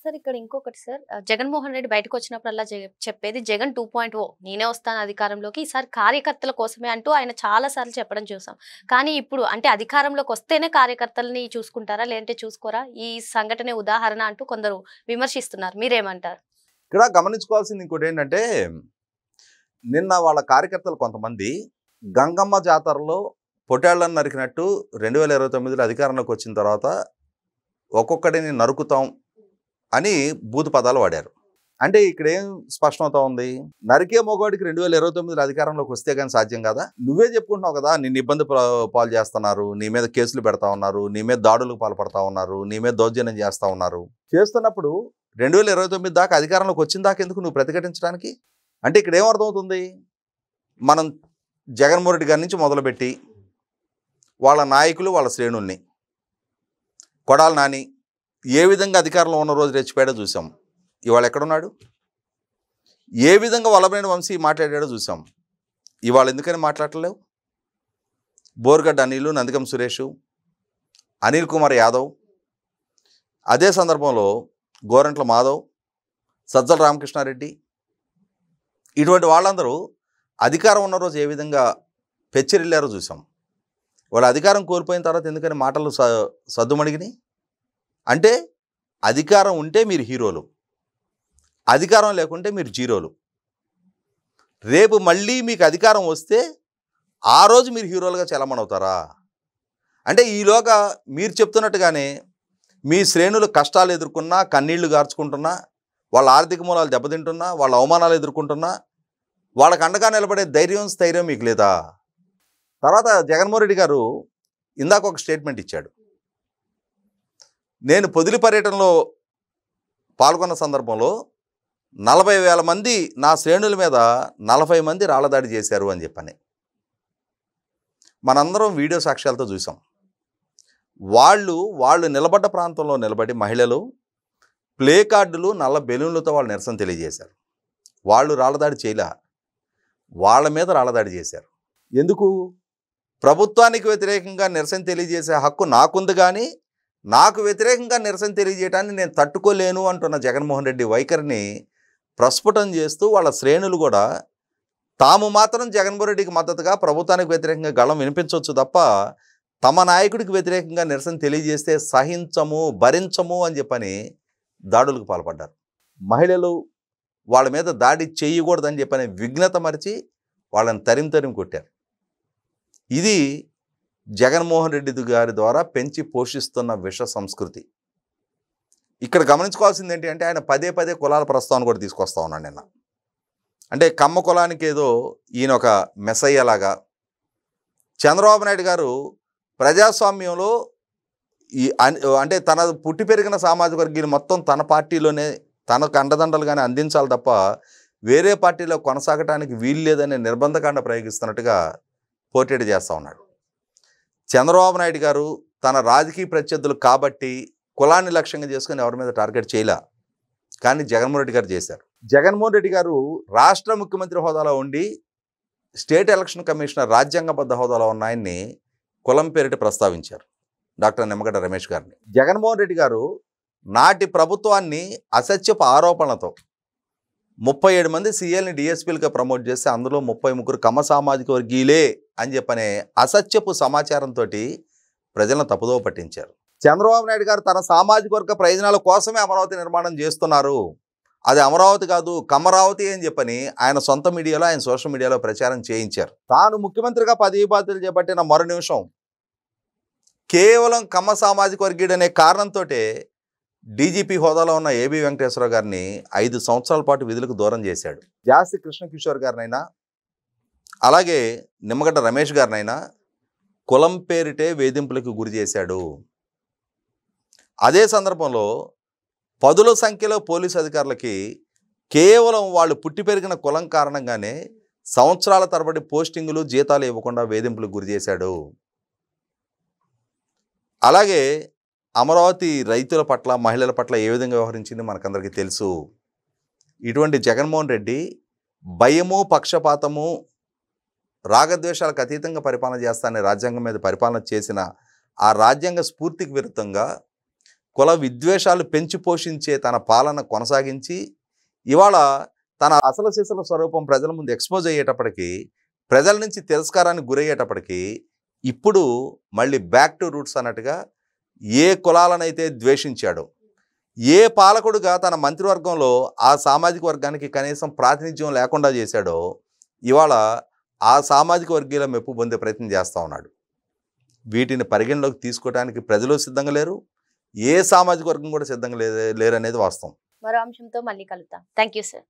Sir ఇక్కడ ఇంకొకటి sir Jaganmohan Reddy బయటకొచ్చినప్పుడల్లా చెప్పేది జగన్ 2.0 నేనే వస్తాను అధికారంలోకి ఈసారి కార్యకర్తల కోసమే అంటూ ఆయన చాలా సార్లు చెప్పడం చూసాం. కానీ ఇప్పుడు అంటే అధికారంలోకి వస్తేనే కార్యకర్తల్ని చూసుకుంటారా? లేదంటే చూసుకోరా? ఈ సంఘటనే ఉదాహరణ అంటూ కొందరు విమర్శిస్తున్నారు. మీరేమంటారు? ఇక్కడ గమనించుకోవాల్సింది ఇంకోటేంటంటే, నిన్న వాళ్ళ కార్యకర్తలు కొంతమంది గంగమ్మ జాతరలో పొట్టేళ్లను నరికినట్టు 2029లో అధికారంలోకి వచ్చిన తర్వాత ఒక్కొక్కడిని నరుకుతాం అని బూతు పదాలు వాడారు. అంటే ఇక్కడ ఏం స్పష్టమవుతా ఉంది, నరికే మొగోడికి 2029లో అధికారంలోకి వస్తే కానీ సాధ్యం కదా. నువ్వే చెప్పుకుంటున్నావు కదా, నిన్ను ఇబ్బంది పాలు చేస్తున్నారు, నీ మీద కేసులు పెడతా ఉన్నారు, నీ మీద దాడులకు పాల్పడతా ఉన్నారు, నీ మీద దౌర్జన్యం చేస్తూ ఉన్నారు. చేస్తున్నప్పుడు 2029 దాకా అధికారంలోకి వచ్చిన దాకా ఎందుకు నువ్వు ప్రతిఘటించడానికి? అంటే ఇక్కడ ఏమర్థమవుతుంది, మనం జగన్మోహన్ రెడ్డి గారి నుంచి మొదలుపెట్టి వాళ్ళ నాయకులు వాళ్ళ శ్రేణుల్ని కొడాలి నాని ఏ విధంగా అధికారంలో ఉన్న రోజు రెచ్చిపోయాడో చూసాం. ఇవాళ ఎక్కడున్నాడు? ఏ విధంగా వల్లభనేని వంశీ మాట్లాడాడో చూసాం. ఇవాళ ఎందుకని మాట్లాడలేవు? బోర్గడ్డ అనిలు, నందిగం సురేష్, అనిల్ కుమార్ యాదవ్, అదే సందర్భంలో గోరంట్ల మాధవ్, సజ్జల రామకృష్ణారెడ్డి, ఇటువంటి వాళ్ళందరూ అధికారం ఉన్న రోజు ఏ విధంగా పెచ్చిరిల్లారో చూసాం. వాళ్ళ అధికారం కోల్పోయిన తర్వాత ఎందుకని మాటలు సద్దుమణిగినాయి? అంటే అధికారం ఉంటే మీరు హీరోలు, అధికారం లేకుంటే మీరు జీరోలు. రేపు మళ్ళీ మీకు అధికారం వస్తే ఆ రోజు మీరు హీరోలుగా చలమణవుతారా? అంటే ఈలోగా మీరు చెప్తున్నట్టుగానే మీ శ్రేణులు కష్టాలు ఎదుర్కొన్నా, కన్నీళ్లు గార్చుకుంటున్నా, వాళ్ళ ఆర్థిక మూలాలు దెబ్బతింటున్నా, వాళ్ళ అవమానాలు ఎదుర్కొంటున్నా, వాళ్ళకు అండగా నిలబడే ధైర్యం స్థైర్యం మీకు లేదా? తర్వాత జగన్మోహన్ రెడ్డి గారు ఇందాక ఒక స్టేట్మెంట్ ఇచ్చాడు. నేను పొదిలి పర్యటనలో పాల్గొన్న సందర్భంలో 40,000 మంది నా శ్రేణుల మీద 40 మంది రాళ్లదాడి చేశారు అని చెప్పని మనందరం వీడియో సాక్ష్యాలతో చూసాం. వాళ్ళు నిలబడ్డ ప్రాంతంలో నిలబడి మహిళలు ప్లే కార్డులు, నల్ల బెలూన్లతో వాళ్ళు నిరసన తెలియజేశారు. వాళ్ళు రాళ్లదాడి చేయలే, వాళ్ళ మీద రాళ్లదాడి చేశారు. ఎందుకు? ప్రభుత్వానికి వ్యతిరేకంగా నిరసన తెలియజేసే హక్కు నాకుంది, కానీ నాకు వ్యతిరేకంగా నిరసన తెలియజేయడాన్ని నేను తట్టుకోలేను అంటున్న జగన్మోహన్ రెడ్డి వైఖరిని ప్రస్ఫుటం చేస్తూ వాళ్ళ శ్రేణులు కూడా తాము మాత్రం జగన్మోహన్ రెడ్డికి మద్దతుగా ప్రభుత్వానికి వ్యతిరేకంగా గళం వినిపించవచ్చు తప్ప తమ నాయకుడికి వ్యతిరేకంగా నిరసన తెలియజేస్తే సహించము, భరించము అని చెప్పని దాడులకు పాల్పడ్డారు. మహిళలు వాళ్ళ మీద దాడి చేయకూడదని చెప్పని విఘ్నత మరిచి వాళ్ళని తరిమి కొట్టారు. ఇది జగన్మోహన్ రెడ్డి గారి ద్వారా పెంచి పోషిస్తున్న విష సంస్కృతి. ఇక్కడ గమనించుకోవాల్సింది ఏంటి అంటే, ఆయన పదే పదే కులాల ప్రస్తావన కూడా తీసుకొస్తా ఉన్నాడు నిన్న. అంటే కమ్మ కులానికి ఏదో ఈయన ఒక మెస్సయ్యలాగా, చంద్రబాబు నాయుడు గారు ప్రజాస్వామ్యంలో అంటే తన పుట్టి పెరిగిన సామాజిక వర్గీయులు మొత్తం తన పార్టీలోనే తనకు అండదండలుగానే అందించాలి తప్ప వేరే పార్టీలో కొనసాగటానికి వీలు లేదనే నిర్బంధకాండ ప్రయోగిస్తున్నట్టుగా పోర్ట్రేట్ చేస్తూ ఉన్నాడు. చంద్రబాబు నాయుడు గారు తన రాజకీయ ప్రత్యర్థులు కాబట్టి కులాన్ని లక్ష్యంగా చేసుకుని ఎవరి మీద టార్గెట్ చేయలే, కానీ జగన్మోహన్ రెడ్డి గారు చేశారు. జగన్మోహన్ రెడ్డి గారు రాష్ట్ర ముఖ్యమంత్రి హోదాలో ఉండి స్టేట్ ఎలక్షన్ కమిషనర్ రాజ్యాంగబద్ధ హోదాలో ఉన్న ఆయన్ని కులం పేరిట ప్రస్తావించారు, డాక్టర్ నిమ్మగడ్డ రమేష్ గారిని. జగన్మోహన్ రెడ్డి గారు నాటి ప్రభుత్వాన్ని అసత్యపు ఆరోపణలతో 37 మంది సీఎల్ని డిఎస్పీలుగా ప్రమోట్ చేస్తే అందులో 33 కమ్మ సామాజిక వర్గీయులే అని చెప్పనే అసత్యపు సమాచారంతో ప్రజలను తప్పుదోవ పట్టించారు. చంద్రబాబు నాయుడు గారు తన సామాజిక వర్గ ప్రయోజనాల కోసమే అమరావతి నిర్మాణం చేస్తున్నారు, అది అమరావతి కాదు కమరావతి అని చెప్పని ఆయన సొంత మీడియాలో, ఆయన సోషల్ మీడియాలో ప్రచారం చేయించారు. తాను ముఖ్యమంత్రిగా పదవి బాధ్యతలు చేపట్టిన మరో నిమిషం కేవలం కమ్మ సామాజిక వర్గీయుడు అనే కారణంతో డీజీపీ హోదాలో ఉన్న ఏబీ వెంకటేశ్వరరావు గారిని 5 సంవత్సరాల పాటు విధులకు దూరం చేశాడు. జాస్తి కృష్ణకిషోర్ గారినైనా అలాగే నిమ్మగడ్డ రమేష్ గారినైనా కులం పేరిటే వేధింపులకు గురి చేశాడు. అదే సందర్భంలో పదుల సంఖ్యలో పోలీసు అధికారులకి కేవలం వాళ్ళు పుట్టి పెరిగిన కులం కారణంగానే సంవత్సరాల తరబడి పోస్టింగులు, జీతాలు ఇవ్వకుండా వేధింపులకు గురి చేశాడు. అలాగే అమరావతి రైతుల పట్ల, మహిళల పట్ల ఏ విధంగా వ్యవహరించింది మనకందరికీ తెలుసు. ఇటువంటి జగన్మోహన్ రెడ్డి భయము, పక్షపాతము, రాగద్వేషాలకు అతీతంగా పరిపాలన చేస్తానని రాజ్యాంగం మీద పరిపాలన చేసిన ఆ రాజ్యాంగ స్ఫూర్తికి విరుద్ధంగా కుల విద్వేషాలు పెంచి పోషించే తన పాలన కొనసాగించి ఇవాళ తన అసలు సిసల స్వరూపం ప్రజల ముందు ఎక్స్పోజ్ అయ్యేటప్పటికీ, ప్రజల నుంచి తిరస్కారానికి గురయ్యేటప్పటికీ ఇప్పుడు మళ్ళీ బ్యాక్ టు రూట్స్ అన్నట్టుగా ఏ కులాలనైతే ద్వేషించాడో, ఏ పాలకుడుగా తన మంత్రివర్గంలో ఆ సామాజిక వర్గానికి కనీసం ప్రాతినిధ్యం లేకుండా చేశాడో ఇవాళ ఆ సామాజిక వర్గీయుల మెప్పు పొందే ప్రయత్నం చేస్తూ ఉన్నాడు. వీటిని పరిగణలోకి తీసుకోవడానికి ప్రజలు సిద్ధంగా లేరు, ఏ సామాజిక వర్గం కూడా సిద్ధంగా లేరనేది వాస్తవం. మరో అంశంతో మళ్ళీ కలుద్దాం. Thank you sir.